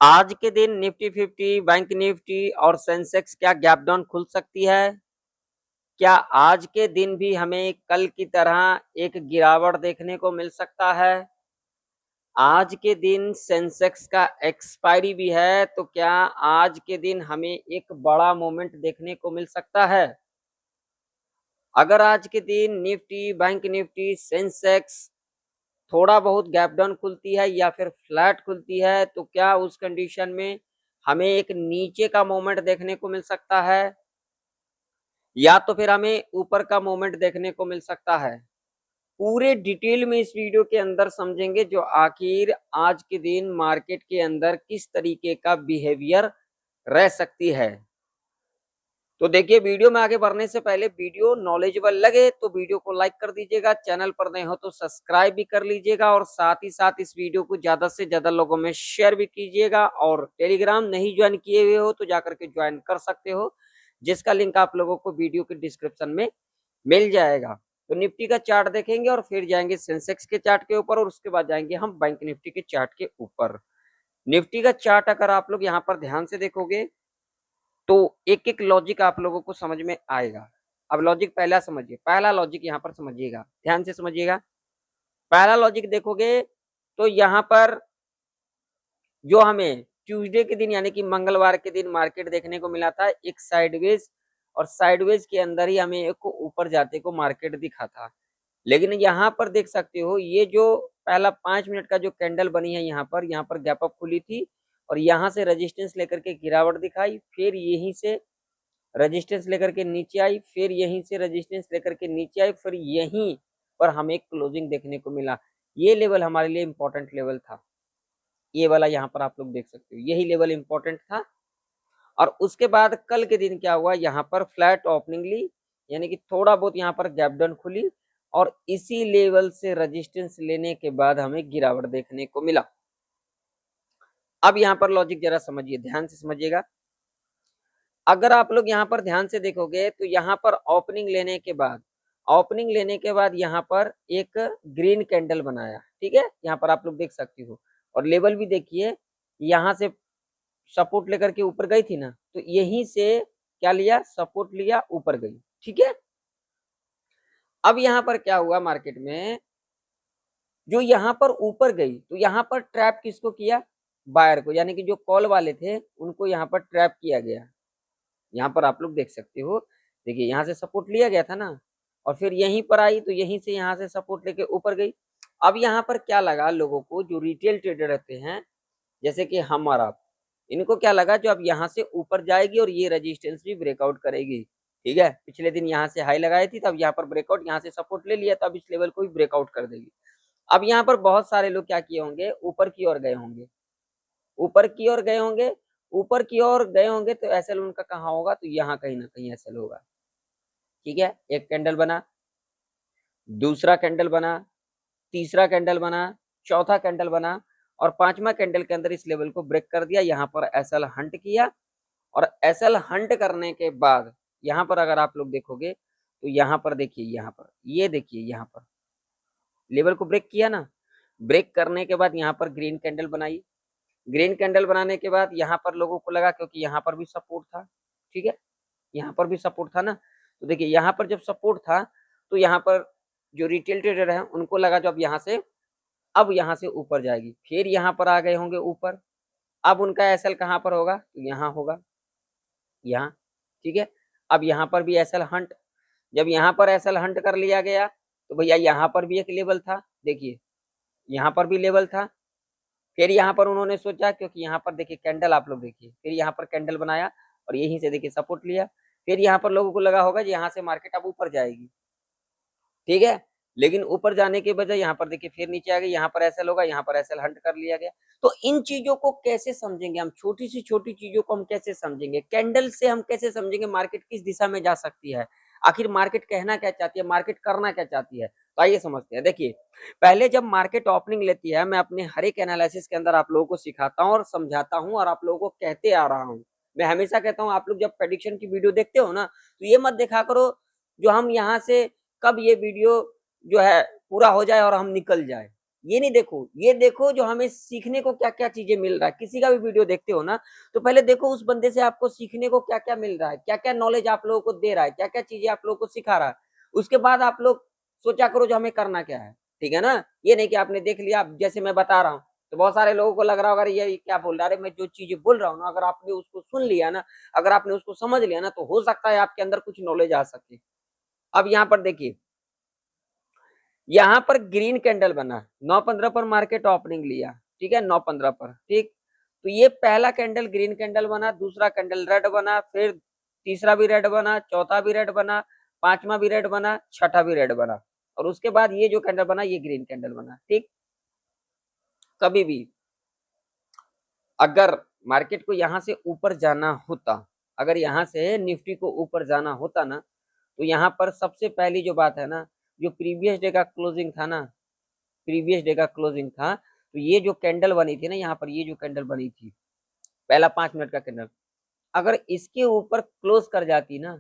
आज के दिन निफ्टी 50, बैंक निफ्टी और सेंसेक्स क्या गैप डाउन खुल सकती है? क्या आज के दिन भी हमें कल की तरह एक गिरावट देखने को मिल सकता है? आज के दिन सेंसेक्स का एक्सपायरी भी है, तो क्या आज के दिन हमें एक बड़ा मूवमेंट देखने को मिल सकता है? अगर आज के दिन निफ्टी, बैंक निफ्टी, सेंसेक्स थोड़ा बहुत गैप डाउन खुलती है या फिर फ्लैट खुलती है, तो क्या उस कंडीशन में हमें एक नीचे का मोमेंट देखने को मिल सकता है या तो फिर हमें ऊपर का मोमेंट देखने को मिल सकता है। पूरे डिटेल में इस वीडियो के अंदर समझेंगे जो आखिर आज के दिन मार्केट के अंदर किस तरीके का बिहेवियर रह सकती है। तो देखिए, वीडियो में आगे बढ़ने से पहले वीडियो नॉलेजेबल लगे तो वीडियो को लाइक कर दीजिएगा, चैनल पर नए हो तो सब्सक्राइब भी कर लीजिएगा और साथ ही साथ इस वीडियो को ज्यादा से ज्यादा लोगों में शेयर भी कीजिएगा। और टेलीग्राम नहीं ज्वाइन किए हुए हो तो जाकर के ज्वाइन कर सकते हो, जिसका लिंक आप लोगों को वीडियो के डिस्क्रिप्शन में मिल जाएगा। तो निफ्टी का चार्ट देखेंगे और फिर जाएंगे सेंसेक्स के चार्ट के ऊपर और उसके बाद जाएंगे हम बैंक निफ्टी के चार्ट के ऊपर। निफ्टी का चार्ट अगर आप लोग यहाँ पर ध्यान से देखोगे तो एक एक लॉजिक आप लोगों को समझ में आएगा। अब लॉजिक पहला समझिए, पहला लॉजिक यहाँ पर समझिएगा, ध्यान से समझिएगा। पहला लॉजिक देखोगे तो यहाँ पर जो हमें ट्यूसडे के दिन यानी कि मंगलवार के दिन मार्केट देखने को मिला था एक साइडवेज, और साइडवेज के अंदर ही हमें एक ऊपर जाते को मार्केट दिखा था। लेकिन यहाँ पर देख सकते हो ये जो पहला 5 मिनट का जो कैंडल बनी है यहाँ पर गैप अप खुली थी और यहाँ से रेजिस्टेंस लेकर के गिरावट दिखाई, फिर यहीं से रेजिस्टेंस लेकर के नीचे आई, फिर यहीं से रेजिस्टेंस लेकर के नीचे आई, फिर यहीं पर हमें एक क्लोजिंग देखने को मिला। ये लेवल हमारे लिए इंपॉर्टेंट लेवल था, ये वाला यहाँ पर आप लोग देख सकते हो, यही लेवल इंपॉर्टेंट था। और उसके बाद कल के दिन क्या हुआ, यहाँ पर फ्लैट ओपनिंग ली, यानी कि थोड़ा बहुत यहाँ पर गैप डाउन खुली और इसी लेवल से रेजिस्टेंस लेने के बाद हमें गिरावट देखने को मिला। अब यहाँ पर लॉजिक जरा समझिए, ध्यान से समझिएगा। अगर आप लोग यहाँ पर ध्यान से देखोगे तो यहाँ पर ओपनिंग लेने के बाद यहाँ पर एक ग्रीन कैंडल बनाया, ठीक है, यहाँ पर आप लोग देख सकते हो। और लेवल भी देखिए, यहाँ से सपोर्ट लेकर के ऊपर गई थी ना, तो यहीं से क्या लिया, सपोर्ट लिया, ऊपर गई, ठीक है। अब यहाँ पर क्या हुआ मार्केट में, जो यहाँ पर ऊपर गई तो यहाँ पर ट्रैप किसको किया, बायर को, यानी कि जो कॉल वाले थे उनको यहाँ पर ट्रैप किया गया। यहाँ पर आप लोग देख सकते हो, देखिए यहाँ से सपोर्ट लिया गया था ना और फिर यहीं पर आई तो यहीं से यहाँ से सपोर्ट लेके ऊपर गई। अब यहाँ पर क्या लगा लोगों को, जो रिटेल ट्रेडर रहते हैं जैसे कि हम और आप, इनको क्या लगा जो अब यहाँ से ऊपर जाएगी और ये रेजिस्टेंस भी ब्रेकआउट करेगी, ठीक है। पिछले दिन यहाँ से हाई लगाई थी, तब यहाँ पर ब्रेकआउट, यहाँ से सपोर्ट ले लिया, तब इस लेवल को भी ब्रेकआउट कर देगी। अब यहाँ पर बहुत सारे लोग क्या किए होंगे, ऊपर की ओर गए होंगे, ऊपर की ओर गए होंगे, ऊपर की ओर गए होंगे तो एसएल उनका कहाँ होगा, तो यहाँ कहीं ना कहीं एसएल होगा, ठीक है। एक कैंडल बना, दूसरा कैंडल बना, तीसरा कैंडल बना, चौथा कैंडल बना और पांचवा कैंडल के अंदर इस लेवल को ब्रेक कर दिया, यहाँ पर एसएल हंट किया। और एसएल हंट करने के बाद यहाँ पर अगर आप लोग देखोगे तो यहाँ पर देखिए, यहाँ पर ये देखिए, यहाँ पर लेवल को ब्रेक किया ना, ब्रेक करने के बाद यहाँ पर ग्रीन कैंडल बनाई। ग्रीन कैंडल बनाने के बाद यहाँ पर लोगों को लगा, क्योंकि यहाँ पर भी सपोर्ट था, ठीक है, यहाँ पर भी सपोर्ट था ना, तो देखिए यहाँ पर जब सपोर्ट था तो यहाँ पर जो रिटेल ट्रेडर है उनको लगा जो अब यहाँ से ऊपर जाएगी, फिर यहाँ पर आ गए होंगे ऊपर। अब उनका एसएल कहाँ पर होगा, तो यहाँ होगा, यहाँ, ठीक है। अब यहाँ पर भी एसएल हंट, जब यहाँ पर एसएल हंट कर लिया गया तो भैया यहाँ पर भी एक लेवल था, देखिए यहाँ पर भी लेवल था। फिर यहाँ पर उन्होंने सोचा, क्योंकि यहाँ पर देखिए कैंडल आप लोग देखिए, फिर यहाँ पर कैंडल बनाया और यहीं से देखिए सपोर्ट लिया। फिर यहाँ पर लोगों को लगा होगा यहाँ से मार्केट अब ऊपर जाएगी, ठीक है। लेकिन ऊपर जाने के बजाय यहाँ पर देखिए फिर नीचे आ गई, यहाँ पर एसएल होगा, यहाँ पर एसएल हंट कर लिया गया। तो इन चीजों को कैसे समझेंगे हम, छोटी सी छोटी चीजों को हम कैसे समझेंगे, कैंडल से हम कैसे समझेंगे मार्केट किस दिशा में जा सकती है, आखिर मार्केट कहना क्या चाहती है, मार्केट करना क्या चाहती है। तो आइए समझते हैं। देखिए, पहले जब मार्केट ओपनिंग लेती है, मैं अपने हर एक एनालिसिस के अंदर आप लोगों को सिखाता हूँ और समझाता हूँ और आप लोगों को कहते आ रहा हूँ। मैं हमेशा कहता हूँ आप लोग जब प्रेडिक्शन की वीडियो देखते हो ना, तो ये मत देखा करो जो हम यहाँ से कब ये वीडियो जो है पूरा हो जाए और हम निकल जाए, ये नहीं देखो, ये देखो जो हमें सीखने को क्या क्या चीजें मिल रहा है। किसी का भी वीडियो देखते हो ना, तो पहले देखो उस बंदे से आपको सीखने को क्या क्या मिल रहा है, क्या क्या नॉलेज आप लोगों को दे रहा है, क्या क्या चीजें आप लोगों को सिखा रहा है। उसके बाद आप लोग सोचा करो जो हमें करना क्या है, ठीक है ना। ये नहीं कि आपने देख लिया, जैसे मैं बता रहा हूँ तो बहुत सारे लोगों को लग रहा होगा ये क्या बोल रहा है। अरे मैं जो चीजें बोल रहा हूँ ना, अगर आपने उसको सुन लिया ना, अगर आपने उसको समझ लिया ना, तो हो सकता है आपके अंदर कुछ नॉलेज आ सके। अब यहाँ पर देखिए, यहाँ पर ग्रीन कैंडल बना, 9:15 पर मार्केट ओपनिंग लिया, ठीक है, 9:15 पर, ठीक। तो ये पहला कैंडल ग्रीन कैंडल बना, दूसरा कैंडल रेड बना, फिर तीसरा भी रेड बना, चौथा भी रेड बना, पांचवा भी रेड बना, छठा भी रेड बना, और उसके बाद ये जो कैंडल बना ये ग्रीन कैंडल बना, ठीक। कभी भी अगर मार्केट को यहां से ऊपर जाना होता, अगर यहां से निफ्टी को ऊपर जाना होता ना, तो यहाँ पर सबसे पहली जो बात है ना, जो प्रीवियस डे का क्लोजिंग था ना, प्रीवियस डे का क्लोजिंग था, तो ये जो कैंडल बनी थी ना, यहाँ पर ये जो कैंडल बनी थी, पहला 5 मिनट का कैंडल, अगर इसके ऊपर क्लोज कर जाती ना,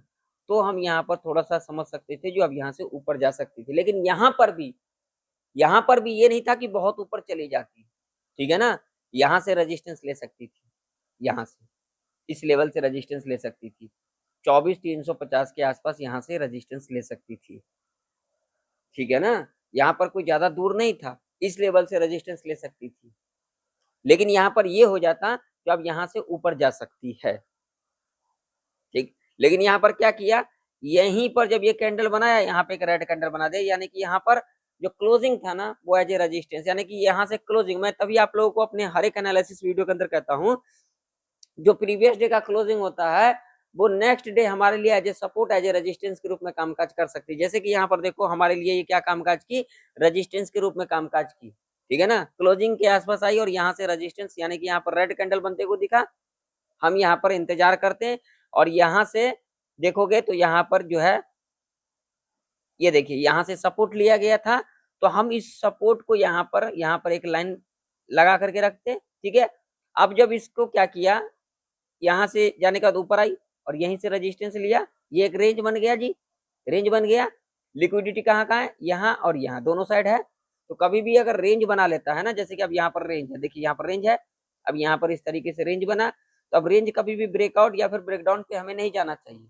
तो हम यहाँ पर थोड़ा सा समझ सकते थे जो अब यहाँ से ऊपर जा सकती थी। लेकिन यहाँ पर भी ये नहीं था कि बहुत ऊपर चली जाती, ठीक है ना। यहाँ से रेजिस्टेंस ले सकती थी, यहाँ से इस लेवल से रेजिस्टेंस ले सकती थी, 24,350 के आसपास यहाँ से रेजिस्टेंस ले सकती थी, ठीक है ना। यहाँ पर कोई ज्यादा दूर नहीं था, इस लेवल से रेजिस्टेंस ले सकती थी। लेकिन यहाँ पर ये हो जाता कि अब यहाँ से ऊपर जा सकती है, ठीक। लेकिन यहाँ पर क्या किया, यहीं पर जब ये कैंडल बनाया, यहाँ पे एक रेड कैंडल बना दे, यानी कि यहाँ पर जो क्लोजिंग था ना वो एज ए रेजिस्टेंस, यानी कि यहाँ से क्लोजिंग, मैं तभी आप लोगों को अपने हर एक एनालिसिस वीडियो के अंदर कहता हूँ, जो प्रीवियस डे का क्लोजिंग होता है वो नेक्स्ट डे हमारे लिए as a support, as a resistance के रूप में कामकाज कर सकती है। जैसे कि यहाँ पर देखो हमारे लिए ये क्या कामकाज की, रेजिस्टेंस के रूप में कामकाज की, ठीक है ना। क्लोजिंग के आसपास आई और यहाँ से रेजिस्टेंस, यानी कि यहाँ पर रेड कैंडल बनते को दिखा, हम यहाँ पर इंतजार करते हैं, और यहाँ से देखोगे तो यहाँ पर जो है, ये देखिए यहाँ से सपोर्ट लिया गया था, तो हम इस सपोर्ट को यहाँ पर एक लाइन लगा करके रखते, ठीक है। अब जब इसको क्या किया, यहाँ से जाने के बाद ऊपर आई और यहीं से रेजिस्टेंस लिया, ये एक रेंज बन गया जी, रेंज बन गया। लिक्विडिटी कहाँ कहाँ है, यहाँ और यहाँ दोनों साइड है। तो कभी भी अगर रेंज बना लेता है ना, जैसे कि अब यहाँ पर रेंज है, देखिए यहाँ पर रेंज है, अब यहाँ पर इस तरीके से रेंज बना, तो अब रेंज कभी भी ब्रेकआउट या फिर ब्रेकडाउन पे हमें नहीं जाना चाहिए।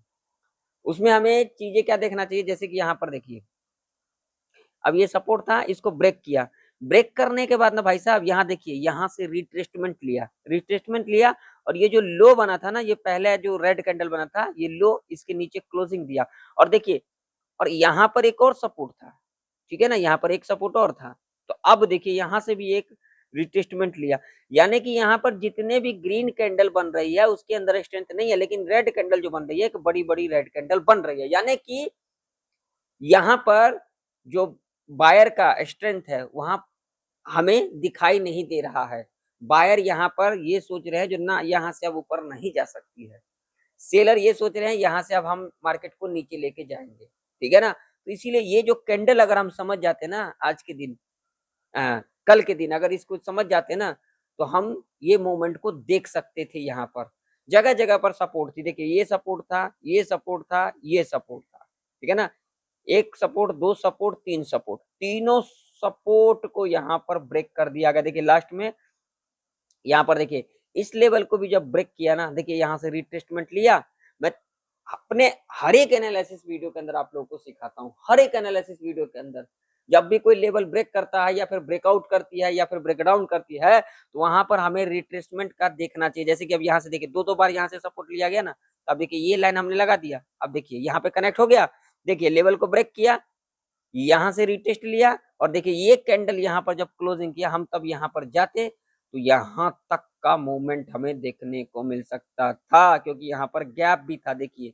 उसमें हमें चीजें क्या देखना चाहिए, जैसे कि यहाँ पर देखिए, अब ये सपोर्ट था, इसको ब्रेक किया, ब्रेक करने के बाद ना भाई साहब यहाँ देखिए, यहाँ से रिट्रेसमेंट लिया, रिट्रेसमेंट लिया, और ये जो लो बना था ना, ये पहले जो रेड कैंडल बना था, ये लो इसके नीचे क्लोजिंग दिया, और देखिए, और यहाँ पर एक और सपोर्ट था, ठीक है ना, यहाँ पर एक सपोर्ट और था। तो अब देखिए यहाँ से भी एक रिट्रेसमेंट लिया, यानी कि यहाँ पर जितने भी ग्रीन कैंडल बन रही है उसके अंदर स्ट्रेंथ नहीं है, लेकिन रेड कैंडल जो बन रही है, एक बड़ी बड़ी रेड कैंडल बन रही है, यानी कि यहाँ पर जो बायर का स्ट्रेंथ है वहां हमें दिखाई नहीं दे रहा है। बायर यहाँ पर ये सोच रहे हैं जो ना यहाँ से अब ऊपर नहीं जा सकती है, सेलर ये सोच रहे हैं यहाँ से अब हम मार्केट को नीचे लेके जाएंगे, ठीक है ना। तो इसीलिए ये जो कैंडल अगर हम समझ जाते ना आज के दिन, कल के दिन अगर इसको समझ जाते ना, तो हम ये मूवमेंट को देख सकते थे। यहाँ पर जगह जगह पर सपोर्ट थी, देखिए ये सपोर्ट था, ये सपोर्ट था, ये सपोर्ट था, ठीक है ना। एक सपोर्ट, दो सपोर्ट, तीन सपोर्ट, तीनों सपोर्ट को यहाँ पर ब्रेक कर दिया गया। देखिए लास्ट में यहाँ पर देखिए इस लेवल को भी जब ब्रेक किया ना, देखिए यहाँ से रिट्रेसमेंट लिया। मैं अपने हर एक एनालिसिस वीडियो के अंदर आप लोगों को सिखाता हूँ, हर एक एनालिसिस वीडियो के अंदर जब भी कोई लेवल ब्रेक करता है या फिर ब्रेकआउट करती है या फिर ब्रेकडाउन करती है, तो वहां पर हमें रिट्रेसमेंट का देखना चाहिए। जैसे कि अब यहाँ से देखिए दो बार यहाँ से सपोर्ट लिया गया ना, अब देखिए ये लाइन हमने लगा दिया, अब देखिए यहाँ पे कनेक्ट हो गया, देखिए लेवल को ब्रेक किया, यहाँ से रिटेस्ट लिया, और देखिए ये कैंडल यहाँ पर जब क्लोजिंग किया, हम तब यहाँ पर जाते तो यहाँ तक का मूवमेंट हमें देखने को मिल सकता था, क्योंकि यहाँ पर गैप भी था। देखिए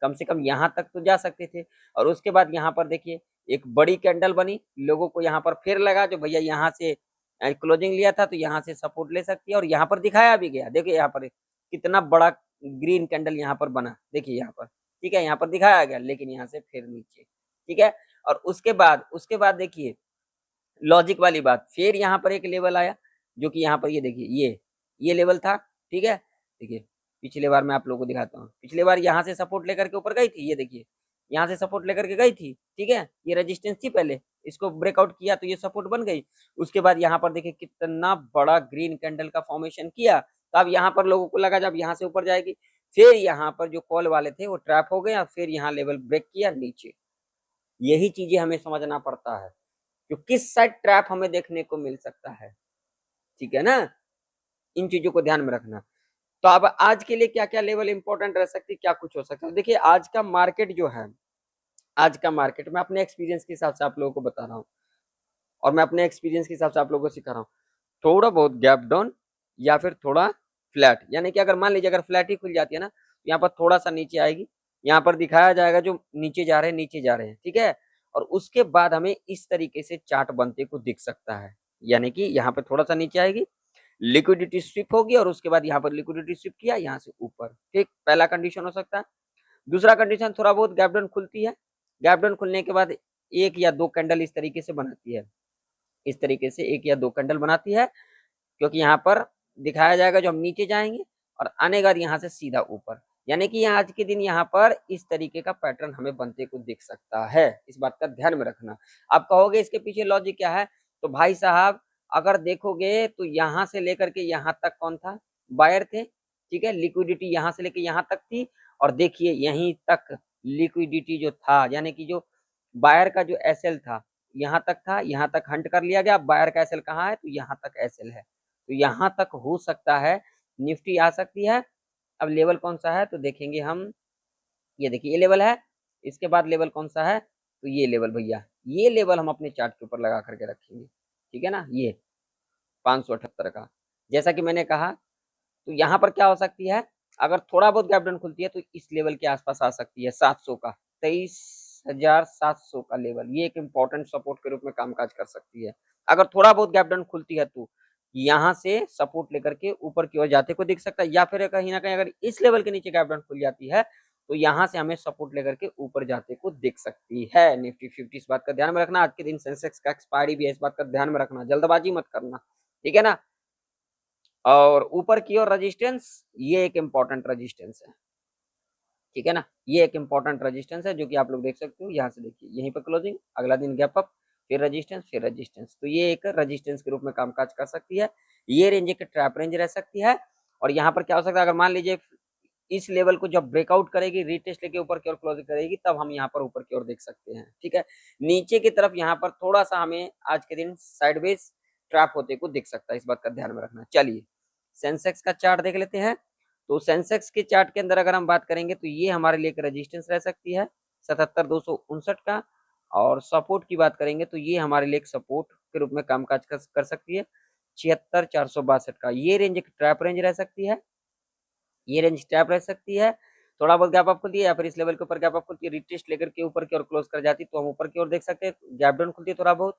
कम से कम यहाँ तक तो जा सकते थे। और उसके बाद यहाँ पर देखिए एक बड़ी कैंडल बनी, लोगों को यहाँ पर फिर लगा जो भैया यहाँ से क्लोजिंग लिया था तो यहाँ से सपोर्ट ले सकती है, और यहाँ पर दिखाया भी गया। देखिए यहाँ पर कितना बड़ा ग्रीन कैंडल यहाँ पर बना, देखिए यहाँ पर, ठीक है, यहाँ पर दिखाया गया, लेकिन यहाँ से फिर नीचे, ठीक है। और उसके बाद देखिए लॉजिक वाली बात, फिर यहाँ पर एक लेवल आया, जो कि यहाँ पर ये देखिए ये लेवल था, ठीक है। देखिए पिछले बार मैं आप लोगों को दिखाता हूँ, पिछले बार यहाँ से सपोर्ट लेकर के ऊपर गई थी, ये देखिए यहाँ से सपोर्ट लेकर के गई थी, ठीक है, ये रेजिस्टेंस थी पहले, इसको ब्रेकआउट किया तो ये सपोर्ट बन गई। उसके बाद यहाँ पर देखिए कितना बड़ा ग्रीन कैंडल का फॉर्मेशन किया। तो अब यहाँ पर लोगों को लगा जब यहाँ से ऊपर जाएगी, फिर यहाँ पर जो कॉल वाले थे वो ट्रैप हो गए, फिर यहाँ लेवल ब्रेक किया नीचे। यही चीजें हमें समझना पड़ता है, जो किस साइड ट्रैप हमें देखने को मिल सकता है, ठीक है ना, इन चीजों को ध्यान में रखना। तो अब आज के लिए क्या क्या लेवल इंपॉर्टेंट रह सकती है, क्या कुछ हो सकता है। देखिए आज का मार्केट जो है, आज का मार्केट मैं अपने एक्सपीरियंस के हिसाब से आप लोगों को बता रहा हूँ, और मैं अपने एक्सपीरियंस के हिसाब से आप लोगों को सिखा रहा हूँ। थोड़ा बहुत गैप डाउन या फिर थोड़ा फ्लैट, यानी कि अगर मान लीजिए अगर फ्लैट ही खुल जाती है ना, तो यहाँ पर थोड़ा सा नीचे आएगी, यहाँ पर दिखाया जाएगा जो नीचे जा रहे हैं, नीचे जा रहे हैं, ठीक है। और उसके बाद हमें इस तरीके से चार्ट बनते को दिख सकता है, यानी कि यहाँ पे थोड़ा सा नीचे आएगी, लिक्विडिटी स्विप होगी, और उसके बाद यहाँ पर लिक्विडिटी स्विप किया यहाँ से ऊपर, ठीक, पहला कंडीशन हो सकता है। दूसरा कंडीशन थोड़ा बहुत गैप डाउन खुलती है, गैप डाउन खुलने के बाद एक या दो कैंडल इस तरीके से बनाती है, इस तरीके से एक या दो कैंडल बनाती है, क्योंकि यहाँ पर दिखाया जाएगा जो हम नीचे जाएंगे और आने के बाद यहाँ से सीधा ऊपर, यानी कि आज के दिन यहाँ पर इस तरीके का पैटर्न हमें बनते को दिख सकता है। इस बात का ध्यान में रखना। आप कहोगे इसके पीछे लॉजिक क्या है, तो भाई साहब अगर देखोगे तो यहाँ से लेकर के यहाँ तक कौन था, बायर थे, ठीक है, लिक्विडिटी यहाँ से लेकर यहाँ तक थी, और देखिए यहीं तक लिक्विडिटी जो था, यानी कि जो बायर का जो एसएल था यहाँ तक था, यहाँ तक हंट कर लिया गया। बायर का एसएल कहाँ है, तो यहाँ तक एसएल है, तो यहाँ तक हो सकता है निफ्टी आ सकती है। अब लेवल कौन सा है तो देखेंगे हम, ये देखिए ये लेवल है, इसके बाद लेवल कौन सा है, तो ये लेवल भैया, ये लेवल हम अपने चार्ट के ऊपर लगा करके रखेंगे, ठीक है ना, ये 578 का। जैसा कि मैंने कहा, तो यहाँ पर क्या हो सकती है, अगर थोड़ा बहुत गैप डाउन खुलती है तो इस लेवल के आसपास आ सकती है, 700 का, 23,700 का लेवल, ये एक इंपॉर्टेंट सपोर्ट के रूप में कामकाज कर सकती है। अगर थोड़ा बहुत गैप डाउन खुलती है तो यहाँ से सपोर्ट लेकर के ऊपर की ओर जाते को दिख सकता है, या फिर कहीं ना कहीं अगर इस लेवल के नीचे गैप डाउन खुल जाती है तो यहाँ से हमें सपोर्ट लेकर के ऊपर जाते को दिख सकती है निफ्टी 50। इस बात का ध्यान में रखना। आज के दिन सेंसेक्स का एक्सपायरी भी है, इस बात का ध्यान में रखना, जल्दबाजी मत करना, ठीक है ना। और ऊपर की ओर रेजिस्टेंस, ये एक इंपॉर्टेंट रेजिस्टेंस है, ठीक है ना, ये एक इंपॉर्टेंट रेजिस्टेंस है जो कि आप लोग देख सकते हो। यहाँ से देखिए यहीं पर क्लोजिंग, अगला दिन गैप अप, फिर रेजिस्टेंस, फिर रेजिस्टेंस, तो ये एक रेजिस्टेंस के रूप में कामकाज कर सकती है। ये रेंज एक ट्रैप रेंज रह सकती है। और यहाँ पर क्या हो सकता है, अगर मान लीजिए इस लेवल को जब ब्रेकआउट करेगी, रीटेस्ट लेके ऊपर की ओर क्लोजिंग करेगी, तब हम यहाँ पर ऊपर की ओर देख सकते हैं, ठीक है। नीचे की तरफ यहाँ पर थोड़ा सा हमें आज के दिन साइडवेज ट्रैप होते को दिख सकता है, इस बात का ध्यान में रखना। चलिए सेंसेक्स का चार्ट देख लेते हैं। तो सेंसेक्स के चार्ट के अंदर अगर हम बात करेंगे तो ये हमारे लिए एक रेजिस्टेंस रह सकती है 77,259 का, और सपोर्ट की बात करेंगे तो ये हमारे लिए एक सपोर्ट के रूप में कामकाज कर सकती है 76,462 का। ये रेंज एक ट्रैप रेंज रह सकती है, ये रेंज ट्रैप रह सकती है। थोड़ा बहुत गैप अप खुलती है या फिर इस लेवल के ऊपर गैप अप खुलती है, रिटेस्ट लेकर के ऊपर की ओर क्लोज कर जाती है तो हम ऊपर की ओर देख सकते हैं। गैप डाउन खुलती है थोड़ा बहुत,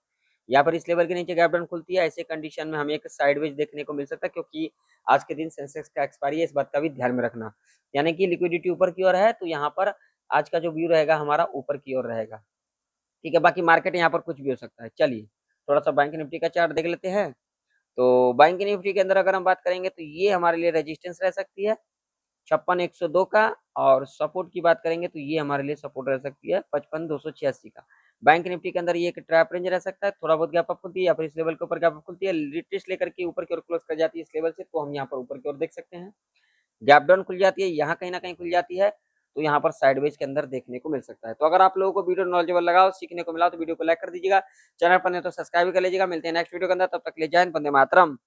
या फिर इस लेवल के नीचे गैप डाउन खुलती है, ऐसे कंडीशन में हमें एक साइडवेज देखने को मिल सकता है, क्योंकि आज के दिन सेंसेक्स का एक्सपायरी है, इस बात का भी ध्यान में रखना। यानी कि लिक्विडिटी ऊपर की ओर है, तो यहाँ पर आज का जो व्यू रहेगा हमारा ऊपर की ओर रहेगा, ठीक है। बाकी मार्केट यहाँ पर कुछ भी हो सकता है। चलिए थोड़ा सा बैंक निफ्टी का चार्ट देख लेते हैं। तो बैंक निफ्टी के अंदर अगर हम बात करेंगे तो ये हमारे लिए रेजिस्टेंस रह सकती है 56,102 का, और सपोर्ट की बात करेंगे तो ये हमारे लिए सपोर्ट रह सकती है 55,286 का। बैंक निफ्टी के अंदर ये एक ट्रैप रेंज रह सकता है, थोड़ा बहुत गैप अप खुलती है या फिर इस लेवल के ऊपर गैप अप खुलती है, रिटेस्ट लेकर के ऊपर की ओर क्लोज कर जाती है इस लेवल से, तो हम यहाँ पर ऊपर की ओर देख सकते हैं। गैप डाउन खुल जाती है, यहाँ कहीं ना कहीं खुल जाती है, तो यहाँ पर साइडवेज के अंदर देखने को मिल सकता है। तो अगर आप लोगों को वीडियो नॉलेजेबल लगा, सीखने को मिला, तो वीडियो को लाइक कर दीजिएगा, चैनल पर नहीं तो सब्सक्राइब कर लीजिएगा। मिलते हैं नेक्स्ट वीडियो के अंदर, तब तक ले जय हिंद, वंदे मातरम।